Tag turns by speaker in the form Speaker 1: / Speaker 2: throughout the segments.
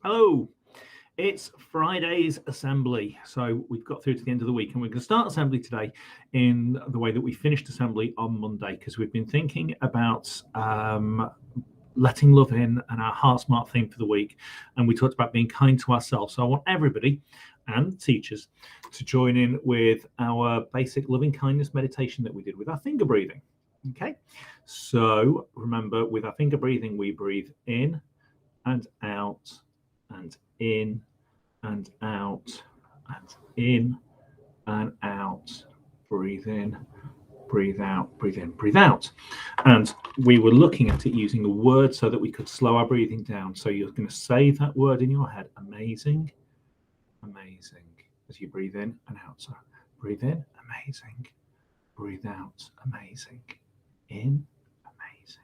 Speaker 1: Hello, it's Friday's assembly. So we've got through to the end of the week and we're going to start assembly today in the way that we finished assembly on Monday because we've been thinking about letting love in and our heart smart theme for the week. And we talked about being kind to ourselves. So I want everybody and teachers to join in with our basic loving kindness meditation that we did with our finger breathing. Okay, so remember, with our finger breathing, we breathe in and out and in and out and in and out. Breathe in, breathe out, breathe in, breathe out. And we were looking at it using a word so that we could slow our breathing down. So you're going to say that word in your head, amazing, amazing, as you breathe in and out. So breathe in, amazing, breathe out, amazing, in, amazing.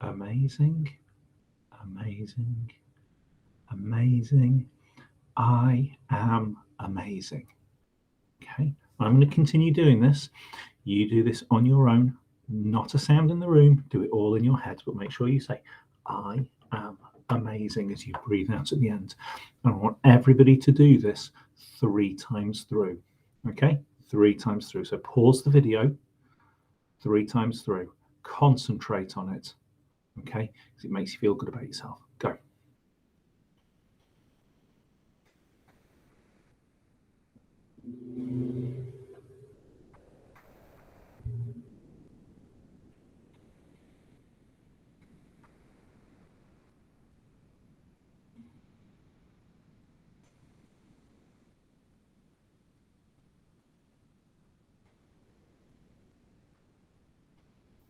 Speaker 1: Amazing, amazing, amazing. I am amazing. Okay, I'm going to continue doing this. You do this on your own, not a sound in the room. Do it all in your head, but make sure you say, I am amazing as you breathe out at the end. And I want everybody to do this 3 times through. Okay, 3 times through. So pause the video 3 times through. Concentrate on it. Okay, because it makes you feel good about yourself. Go.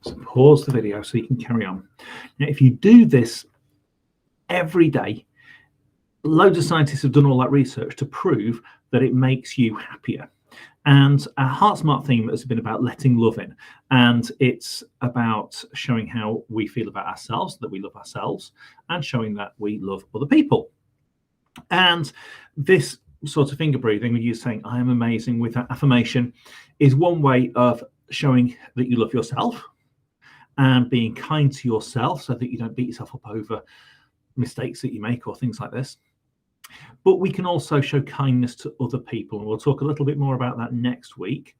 Speaker 1: So pause the video so you can carry on. Now, if you do this every day, loads of scientists have done all that research to prove that it makes you happier. And our Heart Smart theme has been about letting love in. And it's about showing how we feel about ourselves, that we love ourselves, and showing that we love other people. And this sort of finger breathing, when you're saying, I am amazing with that affirmation, is one way of showing that you love yourself and being kind to yourself so that you don't beat yourself up over mistakes that you make or things like this. But we can also show kindness to other people. And we'll talk a little bit more about that next week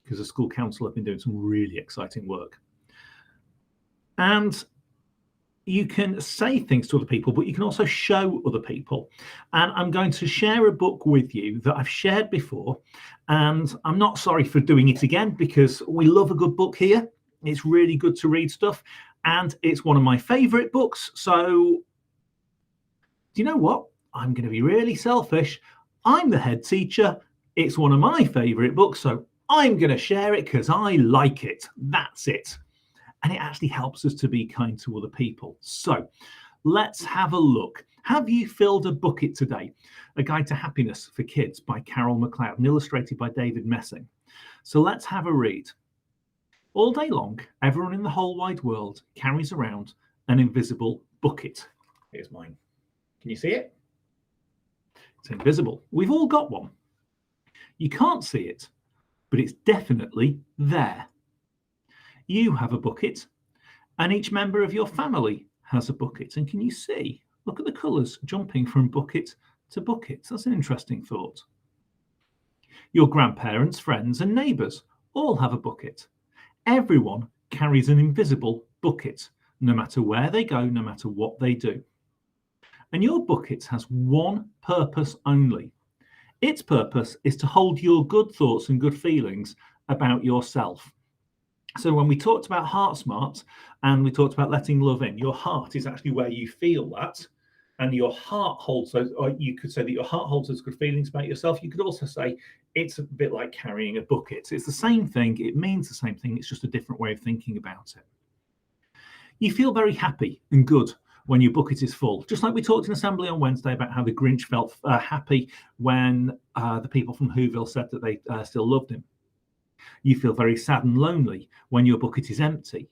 Speaker 1: because the school council have been doing some really exciting work. And you can say things to other people, but you can also show other people. And I'm going to share a book with you that I've shared before. And I'm not sorry for doing it again because we love a good book here. It's really good to read stuff. And it's one of my favorite books. So do you know what? I'm going to be really selfish. I'm the head teacher. It's one of my favorite books. So I'm going to share it because I like it. That's it. And it actually helps us to be kind to other people. So let's have a look. Have you filled a bucket today? A Guide to Happiness for Kids by Carol McLeod and illustrated by David Messing. So let's have a read. All day long, everyone in the whole wide world carries around an invisible bucket. Here's mine. Can you see it? It's invisible. We've all got one. You can't see it, but it's definitely there. You have a bucket, and each member of your family has a bucket. And can you see? Look at the colours jumping from bucket to bucket. That's an interesting thought. Your grandparents, friends, and neighbours all have a bucket. Everyone carries an invisible bucket, no matter where they go, no matter what they do. And your bucket has one purpose only. Its purpose is to hold your good thoughts and good feelings about yourself. So when we talked about Heart Smart and we talked about letting love in, your heart is actually where you feel that. And your heart holds those, or you could say that your heart holds those good feelings about yourself. You could also say it's a bit like carrying a bucket. It's the same thing. It means the same thing. It's just a different way of thinking about it. You feel very happy and good when your bucket is full. Just like we talked in assembly on Wednesday about how the Grinch felt happy when the people from Whoville said that they still loved him. You feel very sad and lonely when your bucket is empty.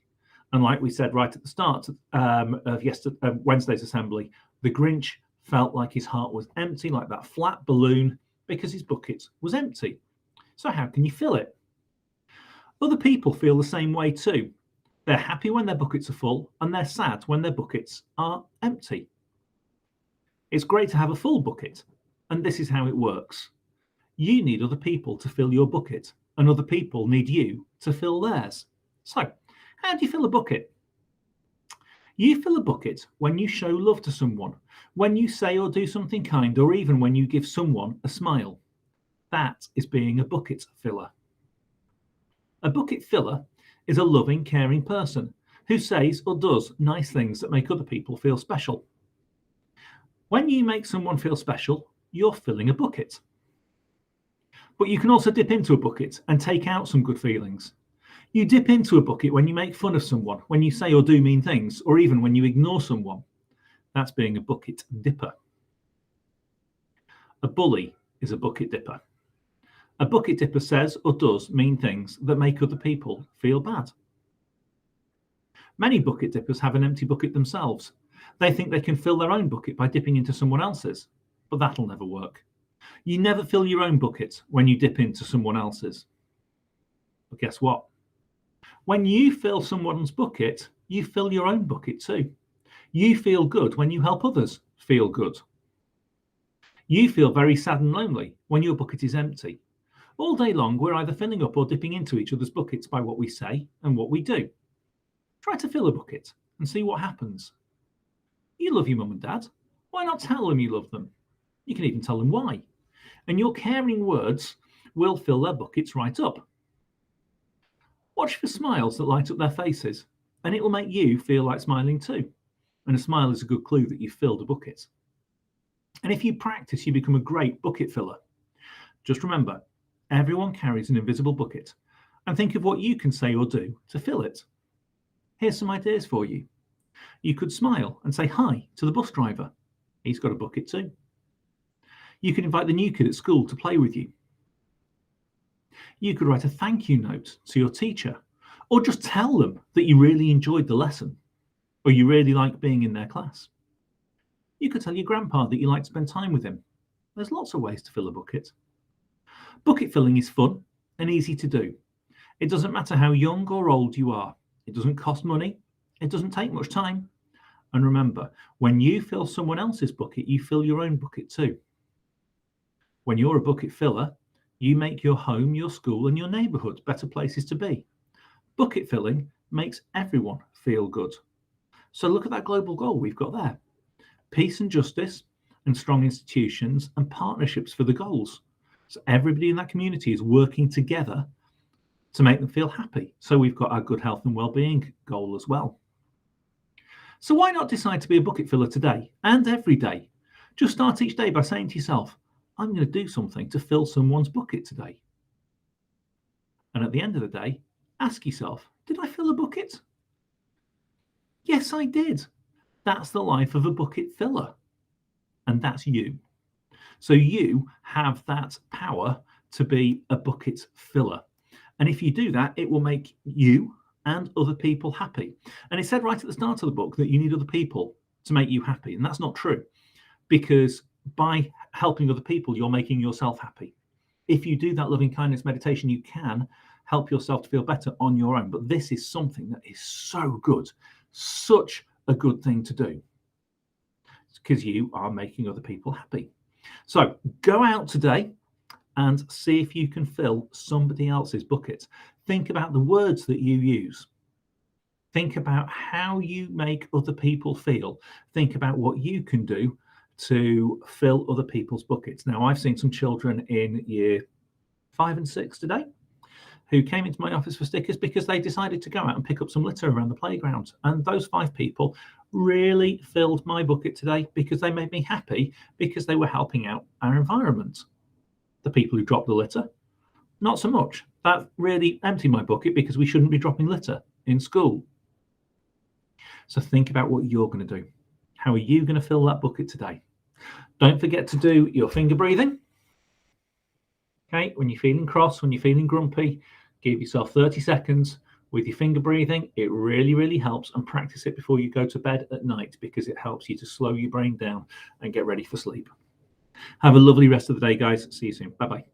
Speaker 1: And like we said right at the start of Wednesday's assembly, the Grinch felt like his heart was empty, like that flat balloon, because his bucket was empty. So how can you fill it? Other people feel the same way too. They're happy when their buckets are full and they're sad when their buckets are empty. It's great to have a full bucket, and this is how it works. You need other people to fill your bucket, and other people need you to fill theirs. So, how do you fill a bucket? You fill a bucket when you show love to someone, when you say or do something kind, or even when you give someone a smile. That is being a bucket filler. A bucket filler is a loving, caring person who says or does nice things that make other people feel special. When you make someone feel special, you're filling a bucket. But you can also dip into a bucket and take out some good feelings. You dip into a bucket when you make fun of someone, when you say or do mean things, or even when you ignore someone. That's being a bucket dipper. A bully is a bucket dipper. A bucket dipper says or does mean things that make other people feel bad. Many bucket dippers have an empty bucket themselves. They think they can fill their own bucket by dipping into someone else's, but that'll never work. You never fill your own bucket when you dip into someone else's. But guess what? When you fill someone's bucket, you fill your own bucket too. You feel good when you help others feel good. You feel very sad and lonely when your bucket is empty. All day long, we're either filling up or dipping into each other's buckets by what we say and what we do. Try to fill a bucket and see what happens. You love your mum and dad. Why not tell them you love them? You can even tell them why. And your caring words will fill their buckets right up. Watch for smiles that light up their faces, and it will make you feel like smiling too. And a smile is a good clue that you've filled a bucket. And if you practice, you become a great bucket filler. Just remember, everyone carries an invisible bucket, and think of what you can say or do to fill it. Here's some ideas for you. You could smile and say hi to the bus driver. He's got a bucket too. You can invite the new kid at school to play with you. You could write a thank you note to your teacher, or just tell them that you really enjoyed the lesson, or you really like being in their class. You could tell your grandpa that you like to spend time with him. There's lots of ways to fill a bucket. Bucket filling is fun and easy to do. It doesn't matter how young or old you are. It doesn't cost money. It doesn't take much time. And remember, when you fill someone else's bucket, you fill your own bucket too. When you're a bucket filler, you make your home, your school, and your neighbourhood better places to be. Bucket filling makes everyone feel good. So look at that global goal we've got there. Peace and justice, and strong institutions and partnerships for the goals. So everybody in that community is working together to make them feel happy. So we've got our good health and well-being goal as well. So why not decide to be a bucket filler today and every day? Just start each day by saying to yourself, I'm going to do something to fill someone's bucket today. And at the end of the day, ask yourself, did I fill a bucket? Yes, I did. That's the life of a bucket filler. And that's you. So you have that power to be a bucket filler. And if you do that, it will make you and other people happy. And it said right at the start of the book that you need other people to make you happy. And that's not true, because by helping other people, you're making yourself happy. If you do that loving kindness meditation, you can help yourself to feel better on your own. But this is something that is so good, such a good thing to do, because you are making other people happy. So go out today and see if you can fill somebody else's bucket. Think about the words that you use. Think about how you make other people feel. Think about what you can do to fill other people's buckets. Now, I've seen some children in year 5 and 6 today who came into my office for stickers because they decided to go out and pick up some litter around the playground. And those 5 people really filled my bucket today because they made me happy because they were helping out our environment. The people who dropped the litter, not so much. That really emptied my bucket because we shouldn't be dropping litter in school. So think about what you're going to do. How are you going to fill that bucket today? Don't forget to do your finger breathing. Okay, when you're feeling cross, when you're feeling grumpy, give yourself 30 seconds with your finger breathing. It really, really helps, and practice it before you go to bed at night because it helps you to slow your brain down and get ready for sleep. Have a lovely rest of the day, guys. See you soon. Bye-bye.